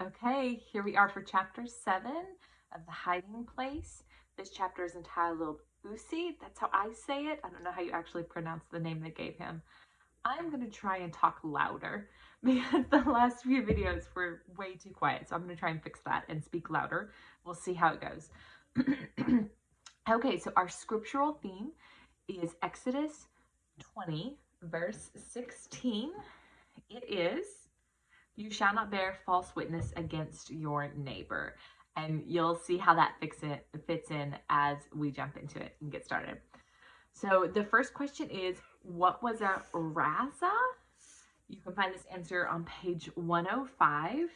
Okay, here we are for chapter 7 of The Hiding Place. This chapter is entitled Usi. That's how I say it. I don't know how you actually pronounce the name they gave him. I'm going to try and talk louder because the last few videos were way too quiet. So I'm going to try and fix that and speak louder. We'll see how it goes. Okay, so our scriptural theme is Exodus 20, verse 16. It is, "You shall not bear false witness against your neighbor." And you'll see how that fits in as we jump into it and get started. So the first question is, what was a raza? You can find this answer on page 105.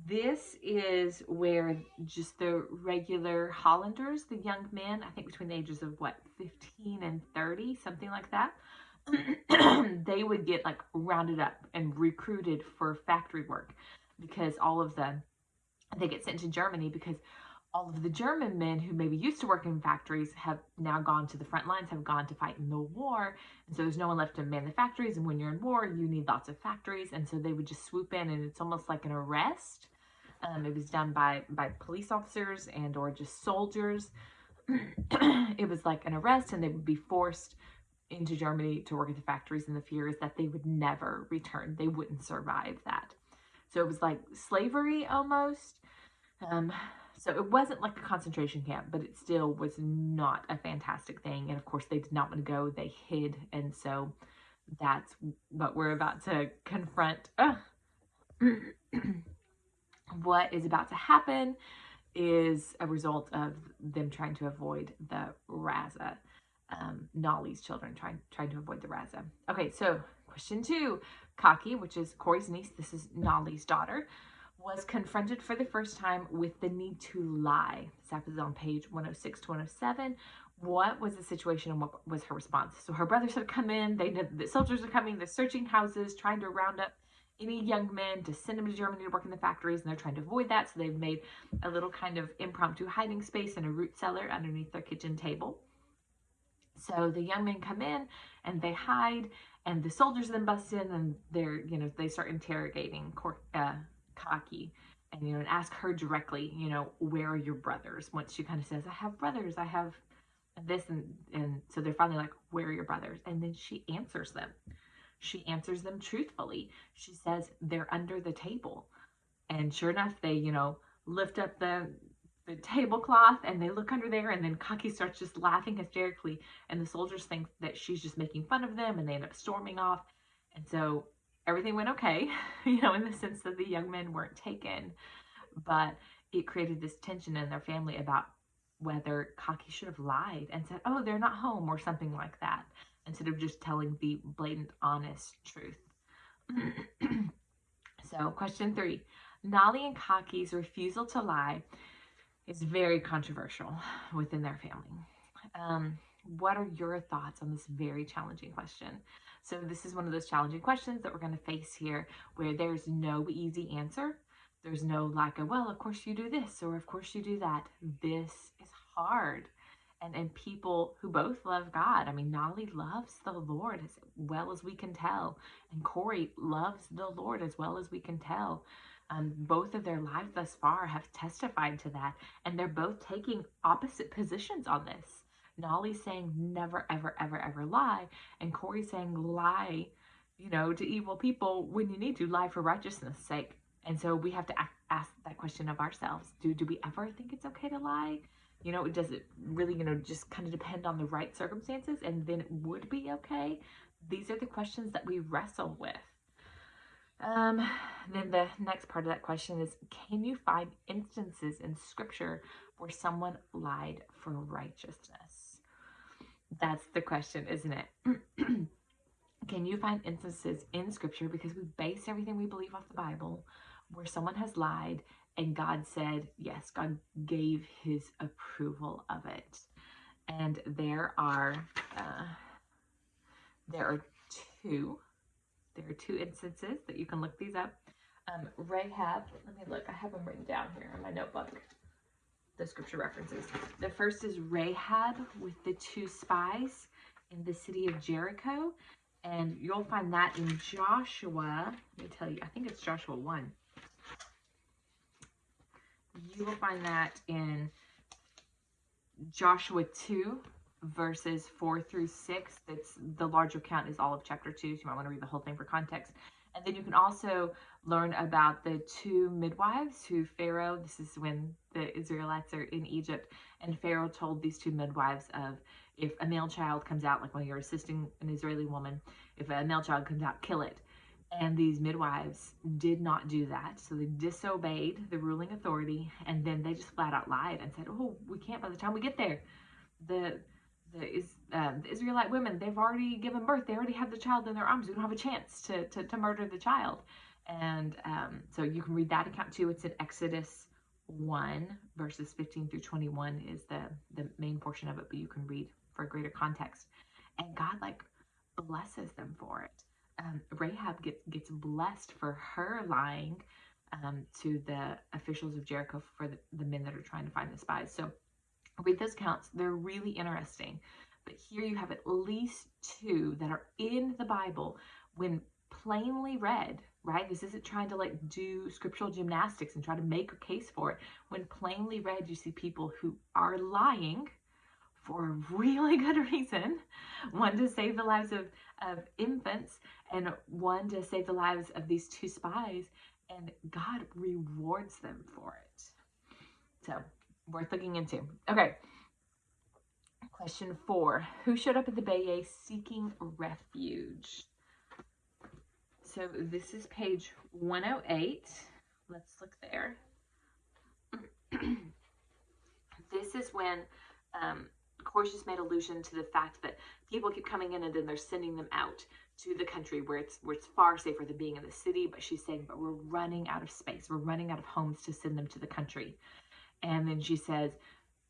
This is where just the regular Hollanders, the young men, I think between the ages of 15 and 30, something like that, they would get like rounded up and recruited for factory work because they get sent to Germany because all of the German men who maybe used to work in factories have now gone to the front lines, have gone to fight in the war. And so there's no one left to man the factories. And when you're in war, you need lots of factories. And so they would just swoop in, and it's almost like an arrest. It was done by police officers and or just soldiers. It was like an arrest, and they would be forced into Germany to work at the factories, and the fear is that they would never return. They wouldn't survive that. So it was like slavery almost. So it wasn't like a concentration camp, but it still was not a fantastic thing. And of course, they did not want to go. They hid. And so that's what we're about to confront. What is about to happen is a result of them trying to avoid the Raza. Nolly's children trying to avoid the Raza. Okay, so question 2. Kaki, which is Corey's niece, this is Nolly's daughter, was confronted for the first time with the need to lie. This happens on page 106 to 107. What was the situation and what was her response? So her brothers have come in. They know the soldiers are coming. They're searching houses, trying to round up any young men to send them to Germany to work in the factories, and they're trying to avoid that. So they've made a little kind of impromptu hiding space in a root cellar underneath their kitchen table. So the young men come in and they hide, and the soldiers then bust in, and they start interrogating Kaki, and and ask her directly, where are your brothers? Once she kind of says, I have brothers, I have this, and so they're finally like, where are your brothers? And then she answers them. She answers them truthfully. She says, they're under the table. And sure enough, they, lift up the tablecloth and they look under there, and then Kaki starts just laughing hysterically, and the soldiers think that she's just making fun of them, and they end up storming off. And so everything went okay, in the sense that the young men weren't taken, but it created this tension in their family about whether Kaki should have lied and said, oh, they're not home, or something like that, instead of just telling the blatant, honest truth. So question 3, Nolly and Kaki's refusal to lie is very controversial within their family. What are your thoughts on this very challenging question? So this is one of those challenging questions that we're going to face here, where there's no easy answer. There's no like, well, of course you do this, or of course you do that. This is hard. And people who both love God. I mean, Nolly loves the Lord as well as we can tell. And Corey loves the Lord as well as we can tell. Both of their lives thus far have testified to that, and they're both taking opposite positions on this. Nolly's saying never, ever, ever, ever lie, and Corey's saying lie, to evil people when you need to, lie for righteousness' sake. And so we have to ask that question of ourselves. Do we ever think it's okay to lie? Does it really, just kind of depend on the right circumstances, and then it would be okay? These are the questions that we wrestle with. Then the next part of that question is, can you find instances in scripture where someone lied for righteousness? That's the question, isn't it? Can you find instances in scripture, because we base everything we believe off the Bible, where someone has lied and God said, yes, God gave his approval of it? And there are two. There are 2 instances that you can look these up. Rahab, let me look. I have them written down here in my notebook, the scripture references. The first is Rahab with the 2 spies in the city of Jericho. And you'll find that in Joshua. Let me tell you, I think it's Joshua 1. You will find that in Joshua 2, verses 4 through 6. That's the larger count is all of chapter 2, so you might want to read the whole thing for context. And then you can also learn about the two midwives who Pharaoh, this is when the Israelites are in Egypt, and Pharaoh told these two midwives of, if a male child comes out, like when you're assisting an Israeli woman, if a male child comes out, kill it. And these midwives did not do that. So they disobeyed the ruling authority, and then they just flat out lied and said, oh, we can't by the time we get there. The Israelite women, they've already given birth. They already have the child in their arms. We don't have a chance to murder the child. And so you can read that account too. It's in Exodus 1, verses 15 through 21 is the main portion of it, but you can read for greater context. And God like blesses them for it. Rahab gets blessed for her lying to the officials of Jericho for the men that are trying to find the spies. So read those counts. They're really interesting. But here you have at least two that are in the Bible when plainly read, right? This isn't trying to like do scriptural gymnastics and try to make a case for it. When plainly read, you see people who are lying for a really good reason. One to save the lives of infants, and one to save the lives of these two spies, and God rewards them for it. So, worth looking into. Okay. Question 4. Who showed up at the Bayeux seeking refuge? So, this is page 108. Let's look there. This is when Corey just made allusion to the fact that people keep coming in and then they're sending them out to the country where it's far safer than being in the city. But she's saying, but we're running out of space. We're running out of homes to send them to the country. And then she says,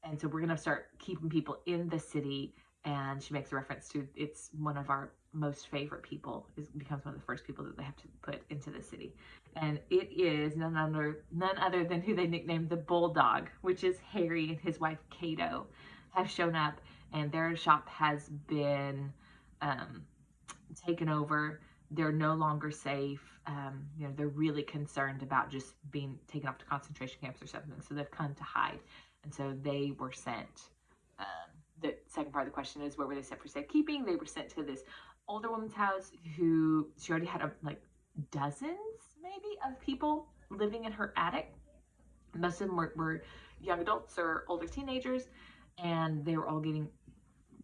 and so we're going to start keeping people in the city. And she makes a reference to, it's one of our most favorite people, becomes one of the first people that they have to put into the city. And it is none other than who they nicknamed the Bulldog, which is Harry and his wife Cato have shown up, and their shop has been taken over. They're no longer safe. They're really concerned about just being taken off to concentration camps or something. So they've come to hide. And so they were sent. The second part of the question is, where were they sent for safekeeping? They were sent to this older woman's house who she already had like dozens maybe of people living in her attic. Most of them were young adults or older teenagers, and they were all getting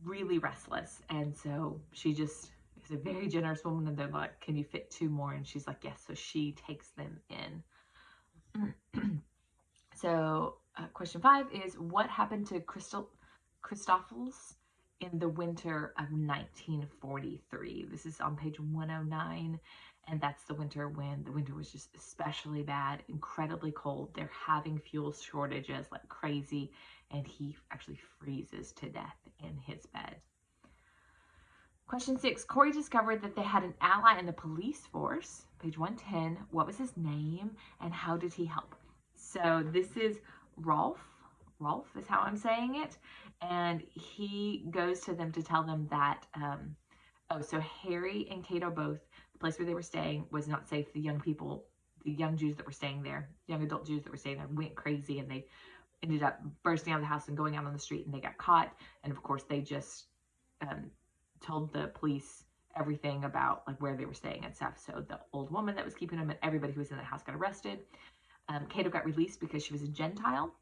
really restless. And so she just is a very generous woman, and they're like, can you fit 2 more? And she's like, yes. So she takes them in. So question 5 is, what happened to Christophilus in the winter of 1943? This is on page 109, and that's the winter when the winter was just especially bad, incredibly cold. They're having fuel shortages like crazy, and he actually freezes to death in his bed. Question 6, Corey discovered that they had an ally in the police force, page 110. What was his name, and how did he help? So this is Rolf. Rolf is how I'm saying it. And he goes to them to tell them that, so Harry and Cato both, the place where they were staying was not safe. The young people, the young Jews that were staying there, young adult Jews that were staying there went crazy, and they ended up bursting out of the house and going out on the street, and they got caught. And of course they just told the police everything about like where they were staying and stuff. So the old woman that was keeping them and everybody who was in the house got arrested. Cato got released because she was a Gentile.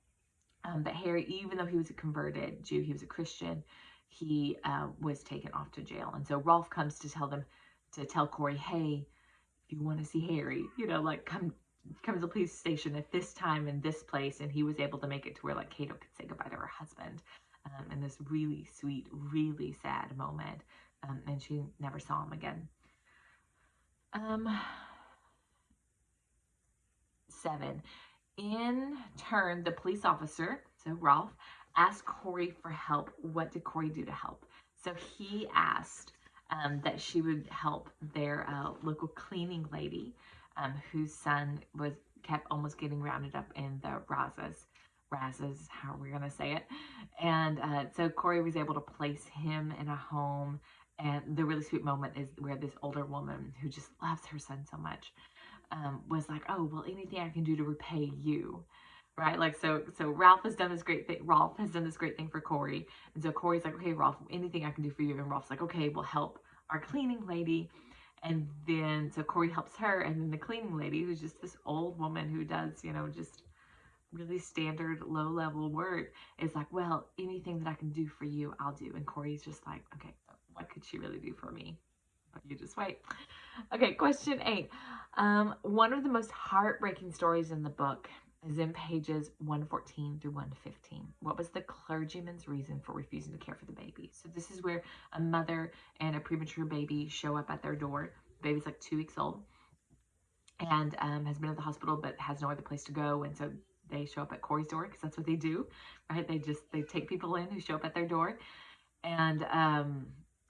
But Harry, even though he was a converted Jew, he was a Christian, he was taken off to jail. And so Rolf comes to tell Corey, hey, if you want to see Harry, like come to the police station at this time in this place. And he was able to make it to where like Cato could say goodbye to her husband in this really sweet, really sad moment. And she never saw him again. 7. In turn, the police officer, so Rolf, asked Corey for help. What did Corey do to help? So he asked that she would help their local cleaning lady, whose son kept almost getting rounded up in the Razas, how are we going to say it? And so Corey was able to place him in a home. And the really sweet moment is where this older woman who just loves her son so much was like, oh, well, anything I can do to repay you, right? Like, so Ralph has done this great thing. Rolf has done this great thing for Corey. And so Corey's like, okay, Rolf, anything I can do for you. And Rolf's like, okay, we'll help our cleaning lady. And then, so Corey helps her. And then the cleaning lady, who's just this old woman who does, you know, just really standard low level work, is like, well, anything that I can do for you, I'll do. And Corey's just like, okay, what could she really do for me? But you just wait. Okay, question 8. One of the most heartbreaking stories in the book is in pages 114 through 115. What was the clergyman's reason for refusing to care for the baby? So this is where a mother and a premature baby show up at their door. The baby's like 2 weeks old and has been at the hospital but has no other place to go. And so they show up at Corey's door because that's what they do, right? They take people in who show up at their door.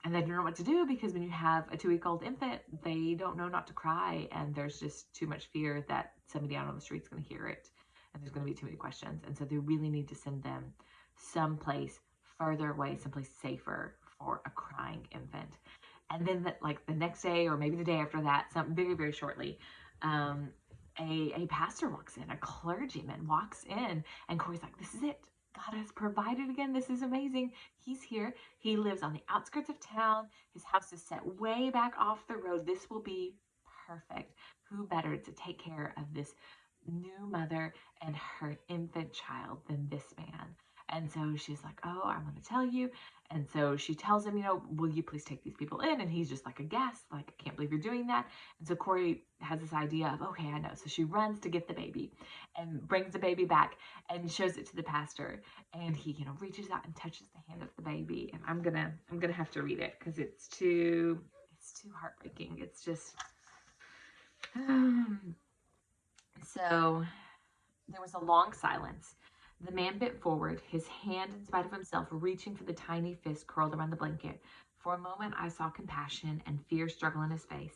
And they don't know what to do, because when you have a 2-week-old infant, they don't know not to cry, and there's just too much fear that somebody out on the street's going to hear it, and there's going to be too many questions. And so they really need to send them someplace further away, someplace safer for a crying infant. And then the next day, or maybe the day after that, very, very shortly, a pastor walks in, a clergyman walks in, and Corey's like, this is it. God has provided again. This is amazing. He's here. He lives on the outskirts of town. His house is set way back off the road. This will be perfect. Who better to take care of this new mother and her infant child than this man? And so she's like, oh, I want to tell you. And so she tells him, you know, will you please take these people in? And he's just like aghast, like, I can't believe you're doing that. And so Corey has this idea of, okay, I know. So she runs to get the baby and brings the baby back and shows it to the pastor. And he, you know, reaches out and touches the hand of the baby. And I'm gonna have to read it because it's too heartbreaking. It's just, so there was a long silence. The man bent forward, his hand, in spite of himself, reaching for the tiny fist curled around the blanket. For a moment, I saw compassion and fear struggle in his face.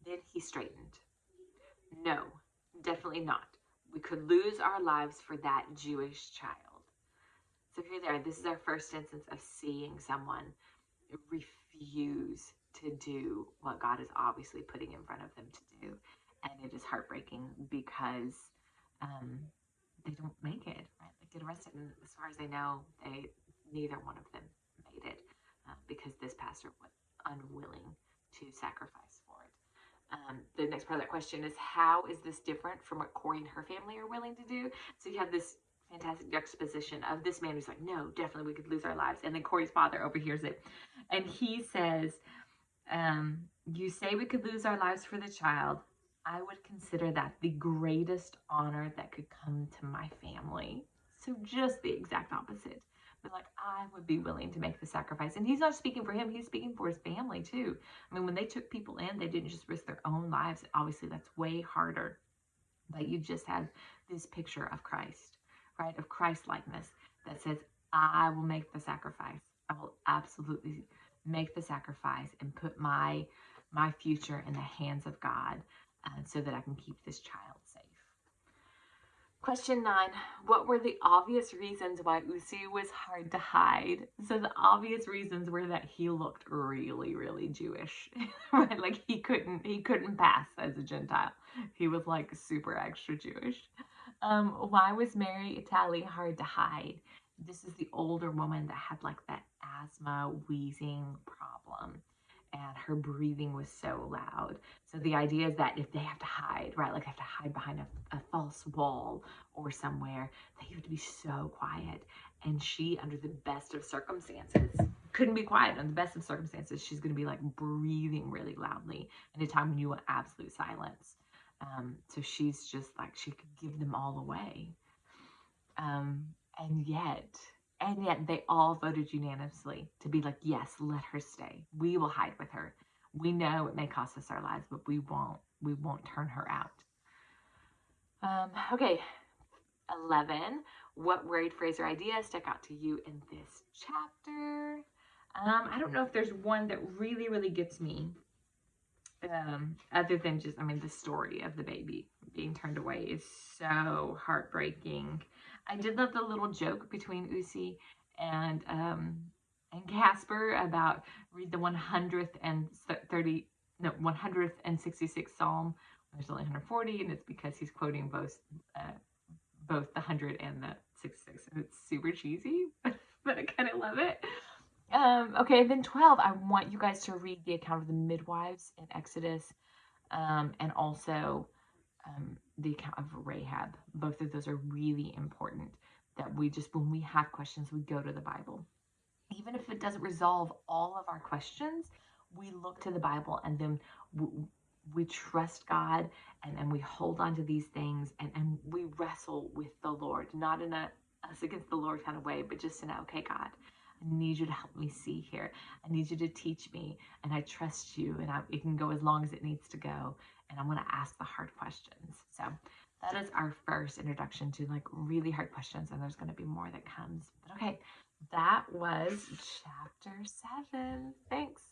Then he straightened. No, definitely not. We could lose our lives for that Jewish child. So here they are. This is our first instance of seeing someone refuse to do what God is obviously putting in front of them to do. And it is heartbreaking because they don't make it, right? They get arrested, and as far as I know, neither one of them made it because this pastor was unwilling to sacrifice for it. The next part of that question is, how is this different from what Corey and her family are willing to do? So you have this fantastic juxtaposition of this man who's like, no, definitely we could lose our lives. And then Corey's father overhears it. And he says, you say we could lose our lives for the child. I would consider that the greatest honor that could come to my family. So just the exact opposite. But like, I would be willing to make the sacrifice. And he's not speaking for him. He's speaking for his family too. I mean, when they took people in, they didn't just risk their own lives. Obviously, that's way harder. But you just have this picture of Christ, right? Of Christ-likeness that says, I will make the sacrifice. I will absolutely make the sacrifice and put my future in the hands of God so that I can keep this child safe. Question 9, what were the obvious reasons why Usi was hard to hide? So the obvious reasons were that he looked really, really Jewish, right? Like he couldn't pass as a Gentile. He was like super extra Jewish. Why was Mary Italy hard to hide? This is the older woman that had like that asthma wheezing problem, and her breathing was so loud. So the idea is that if they have to hide, right, like they have to hide behind a false wall or somewhere, they have to be so quiet. And she, under the best of circumstances, couldn't be quiet. Under the best of circumstances, she's going to be like breathing really loudly in a time when you want absolute silence. So she's just like, she could give them all away. And yet they all voted unanimously to be like, yes, let her stay. We will hide with her. We know it may cost us our lives, but we won't turn her out. Okay, 11. What word, phrase, or idea stuck out to you in this chapter? I don't know if there's one that really, really gets me. Other than just, I mean, the story of the baby being turned away is so heartbreaking. I did love the little joke between Usi and Casper about read the 166th Psalm. There's only 140, and it's because he's quoting both both the 100 and the 66. So it's super cheesy, but I kind of love it. Okay, then 12, I want you guys to read the account of the midwives in Exodus, and also the account of Rahab. Both of those are really important, that we just, when we have questions, we go to the Bible. Even if it doesn't resolve all of our questions, we look to the Bible, and then we trust God, and we hold on to these things, and we wrestle with the Lord, not in a us against the Lord kind of way, but just in a, okay, God, I need you to help me see here. I need you to teach me, and I trust you, and it can go as long as it needs to go, and I'm going to ask the hard questions. So that is our first introduction to like really hard questions, and there's going to be more that comes. But okay, that was chapter 7. Thanks.